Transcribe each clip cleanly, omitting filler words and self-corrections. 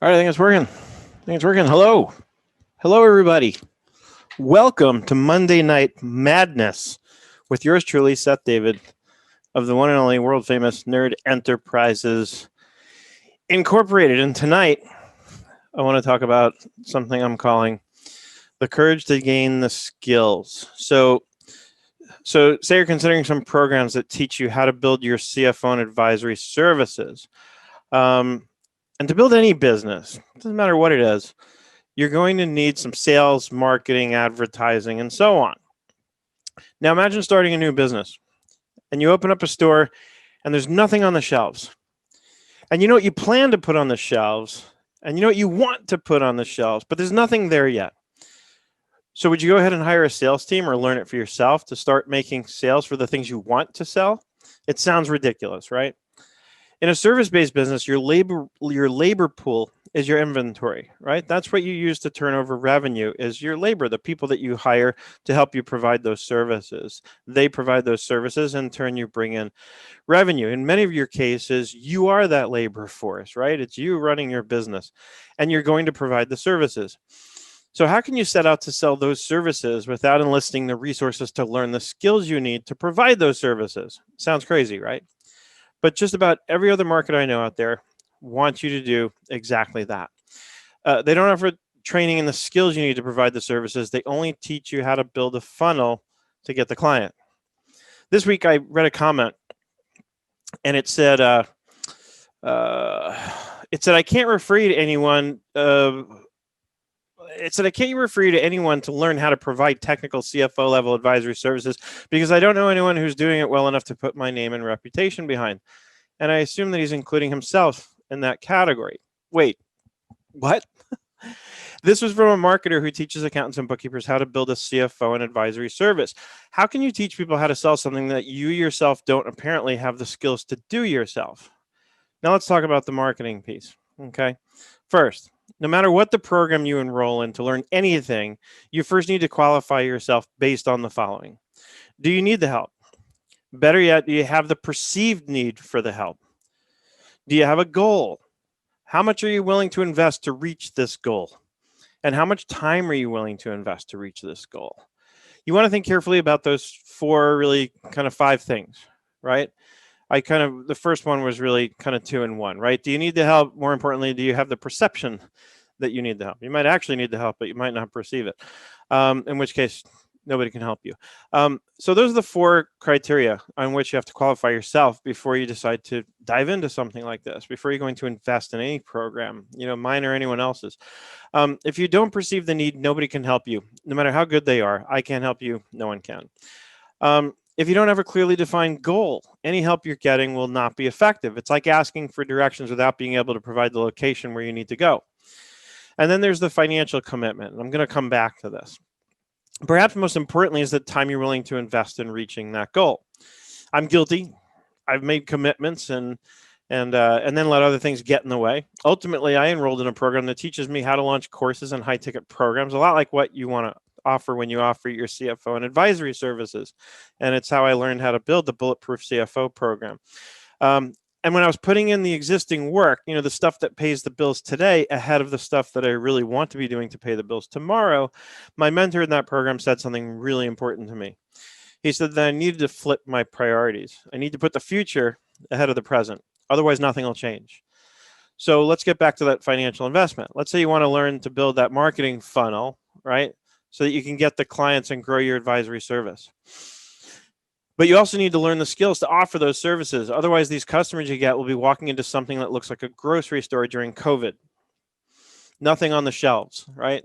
All right, I think it's working. I think it's working. Hello. Hello, everybody. Welcome to Monday Night Madness with yours truly, Seth David, of the one and only world famous Nerd Enterprises Incorporated. And tonight, I want to talk about something I'm calling the courage to gain the skills. So say you're considering some programs that teach you how to build your CFO and advisory services. Um, and to build any business, it doesn't matter what it is, you're going to need some sales, marketing, advertising, and so on. Now, imagine starting a new business and you open up a store and there's nothing on the shelves. And you know what you plan to put on the shelves and you know what you want to put on the shelves, but there's nothing there yet. So, would you go ahead and hire a sales team or learn it for yourself to start making sales for the things you want to sell? It sounds ridiculous, right? In a service-based business, your labor pool is your inventory, right? That's what you use to turn over revenue is your labor, the people that you hire to help you provide those services. They provide those services, in turn you bring in revenue. In many of your cases, you are that labor force, right? It's you running your business and you're going to provide the services. So how can you set out to sell those services without enlisting the resources to learn the skills you need to provide those services? Sounds crazy, right? But just about every other market I know out there wants you to do exactly that. They don't offer training in the skills you need to provide the services. They only teach you how to build a funnel to get the client. This week I read a comment and it said I can't refer you to anyone. It said I can't refer you to anyone to learn how to provide technical CFO level advisory services because I don't know anyone who's doing it well enough to put my name and reputation behind. And I assume that he's including himself in that category. Wait, what? This was from a marketer who teaches accountants and bookkeepers how to build a CFO and advisory service. How can you teach people how to sell something that you yourself don't apparently have the skills to do yourself? Now let's talk about the marketing piece. Okay. First, no matter what the program you enroll in to learn anything, you first need to qualify yourself based on the following. Do you need the help? Better yet, do you have the perceived need for the help? Do you have a goal? How much are you willing to invest to reach this goal? And how much time are you willing to invest to reach this goal? You want to think carefully about those four, really kind of five things, right? The first one was really kind of two in one, right? Do you need the help? More importantly, do you have the perception that you need the help? You might actually need the help, but you might not perceive it, in which case nobody can help you. So those are the four criteria on which you have to qualify yourself before you decide to dive into something like this, before you're going to invest in any program, mine or anyone else's. If you don't perceive the need, nobody can help you, no matter how good they are. I can't help you. No one can. If you don't have a clearly defined goal, any help you're getting will not be effective. It's like asking for directions without being able to provide the location where you need to go. And then there's the financial commitment. I'm going to come back to this. Perhaps most importantly is the time you're willing to invest in reaching that goal. I'm guilty. I've made commitments and then let other things get in the way. Ultimately, I enrolled in a program that teaches me how to launch courses and high ticket programs, a lot like what you want to offer when you offer your CFO and advisory services. And it's how I learned how to build the Bulletproof CFO program. And when I was putting in the existing work, the stuff that pays the bills today ahead of the stuff that I really want to be doing to pay the bills tomorrow, my mentor in that program said something really important to me. He said that I needed to flip my priorities. I need to put the future ahead of the present. Otherwise, nothing will change. So let's get back to that financial investment. Let's say you want to learn to build that marketing funnel, right? So that you can get the clients and grow your advisory service. But you also need to learn the skills to offer those services. Otherwise, these customers you get will be walking into something that looks like a grocery store during COVID. Nothing on the shelves, right?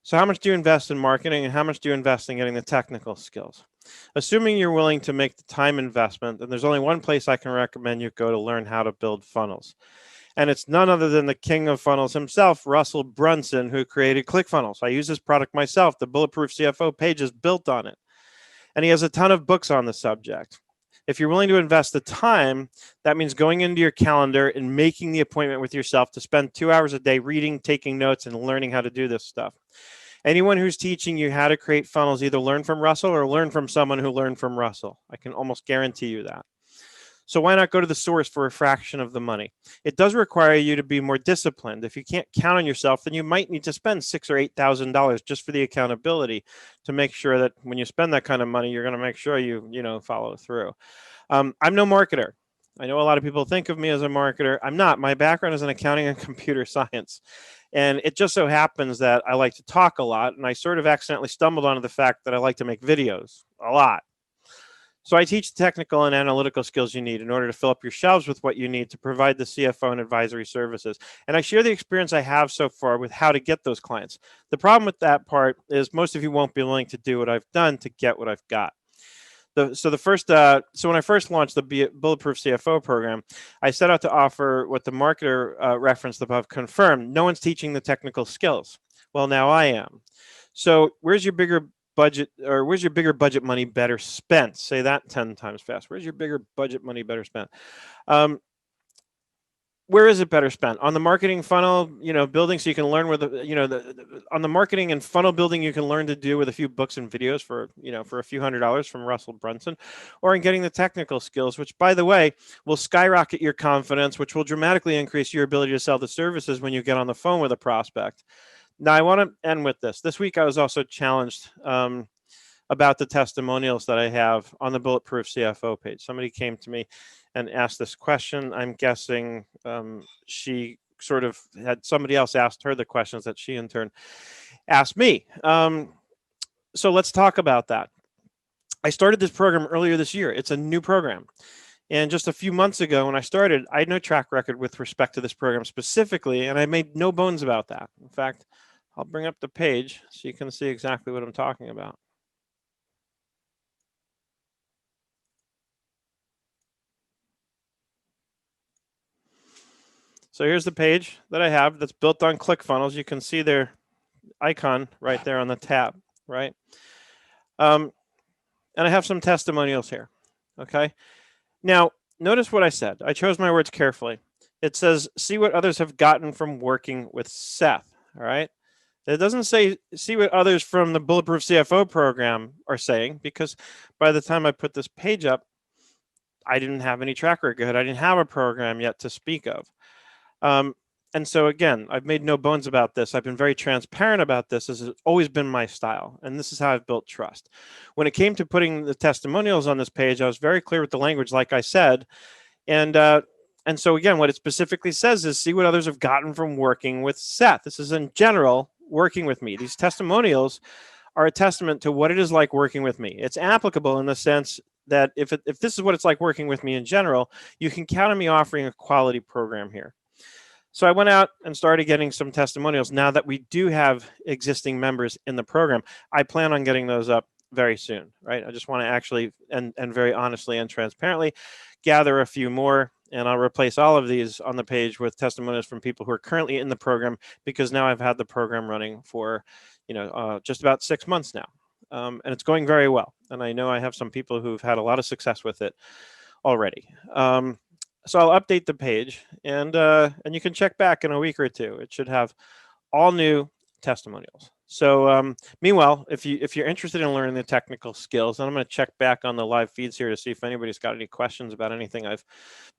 So how much do you invest in marketing and how much do you invest in getting the technical skills? Assuming you're willing to make the time investment, then there's only one place I can recommend you go to learn how to build funnels. And it's none other than the king of funnels himself, Russell Brunson, who created ClickFunnels. I use this product myself. The Bulletproof CFO page is built on it. And he has a ton of books on the subject. If you're willing to invest the time, that means going into your calendar and making the appointment with yourself to spend 2 hours a day reading, taking notes, and learning how to do this stuff. Anyone who's teaching you how to create funnels either learn from Russell or learn from someone who learned from Russell. I can almost guarantee you that. So why not go to the source for a fraction of the money? It does require you to be more disciplined. If you can't count on yourself, then you might need to spend $6,000 or $8,000 just for the accountability to make sure that when you spend that kind of money, you're going to make sure you follow through. I'm no marketer. I know a lot of people think of me as a marketer. I'm not. My background is in accounting and computer science. And it just so happens that I like to talk a lot. And I sort of accidentally stumbled onto the fact that I like to make videos a lot. So I teach the technical and analytical skills you need in order to fill up your shelves with what you need to provide the CFO and advisory services. And I share the experience I have so far with how to get those clients. The problem with that part is most of you won't be willing to do what I've done to get what I've got. So when I first launched the Bulletproof CFO program, I set out to offer what the marketer referenced above confirmed. No one's teaching the technical skills. Well, now I am. So where's your bigger budget, or where's your bigger budget money better spent? Say that 10 times fast. Where's your bigger budget money better spent? Where is it better spent? On the marketing funnel, building, so you can learn with on the marketing and funnel building, you can learn to do with a few books and videos for a few $100s from Russell Brunson, or in getting the technical skills, which, by the way, will skyrocket your confidence, which will dramatically increase your ability to sell the services when you get on the phone with a prospect. Now, I want to end with this. This week, I was also challenged about the testimonials that I have on the Bulletproof CFO page. Somebody came to me and asked this question. I'm guessing she sort of had somebody else asked her the questions that she in turn asked me. So let's talk about that. I started this program earlier this year. It's a new program. And just a few months ago when I started, I had no track record with respect to this program specifically, and I made no bones about that. In fact, I'll bring up the page so you can see exactly what I'm talking about. So here's the page that I have that's built on ClickFunnels. You can see their icon right there on the tab, right? And I have some testimonials here, okay? Now, notice what I said. I chose my words carefully. It says, see what others have gotten from working with Seth, all right? It doesn't say, see what others from the Bulletproof CFO program are saying, because by the time I put this page up, I didn't have any track record. I didn't have a program yet to speak of. And so again, I've made no bones about this. I've been very transparent about this. This has always been my style, and this is how I've built trust. When it came to putting the testimonials on this page, I was very clear with the language, like I said. And so again, what it specifically says is, see what others have gotten from working with Seth. This is in general working with me. These testimonials are a testament to what it is like working with me. It's applicable in the sense that if this is what it's like working with me in general, you can count on me offering a quality program here. So I went out and started getting some testimonials now that we do have existing members in the program. I plan on getting those up very soon, right? I just want to actually, and very honestly and transparently, gather a few more, and I'll replace all of these on the page with testimonials from people who are currently in the program, because now I've had the program running for, just about 6 months now. And it's going very well. And I know I have some people who've had a lot of success with it already. So I'll update the page, and you can check back in a week or two. It should have all new testimonials. So meanwhile, if you're interested in learning the technical skills, and I'm going to check back on the live feeds here to see if anybody's got any questions about anything I've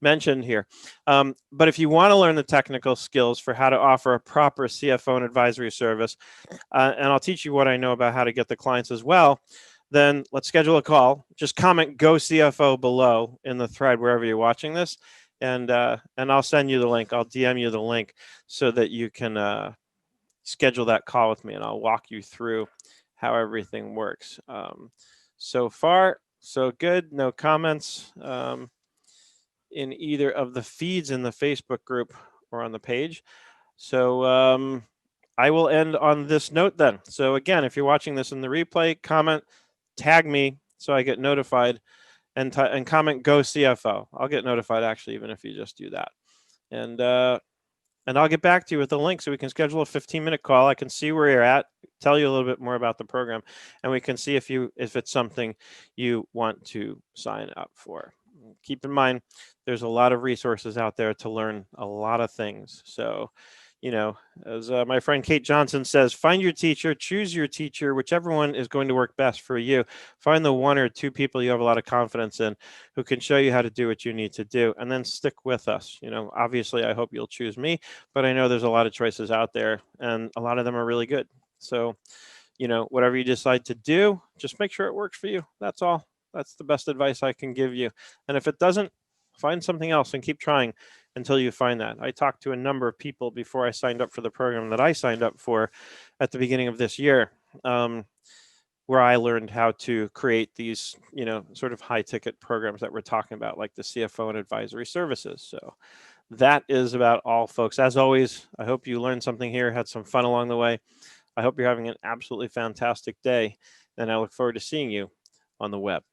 mentioned here. But if you want to learn the technical skills for how to offer a proper CFO and advisory service, and I'll teach you what I know about how to get the clients as well, then let's schedule a call. Just comment "Go CFO" below in the thread wherever you're watching this, and I'll send you the link. I'll DM you the link so that you can schedule that call with me, and I'll walk you through how everything works. So far, so good. No comments in either of the feeds in the Facebook group or on the page. So I will end on this note then. So again, if you're watching this in the replay, comment, tag me so I get notified, and comment "Go CFO." I'll get notified actually, even if you just do that. And I'll get back to you with the link so we can schedule a 15-minute call. I can see where you're at, tell you a little bit more about the program, and we can see if it's something you want to sign up for. keep in mind, there's a lot of resources out there to learn a lot of things. So, as my friend Kate Johnson says, find your teacher, choose your teacher, whichever one is going to work best for you. Find the one or two people you have a lot of confidence in who can show you how to do what you need to do, and then stick with us. Obviously, I hope you'll choose me, but I know there's a lot of choices out there, and a lot of them are really good. So, whatever you decide to do, just make sure it works for you. That's all. That's the best advice I can give you. And if it doesn't, find something else and keep trying until you find that. I talked to a number of people before I signed up for the program that I signed up for at the beginning of this year, where I learned how to create these, sort of high ticket programs that we're talking about, like the CFO and advisory services. So that is about all, folks. As always, I hope you learned something here, had some fun along the way. I hope you're having an absolutely fantastic day, and I look forward to seeing you on the web.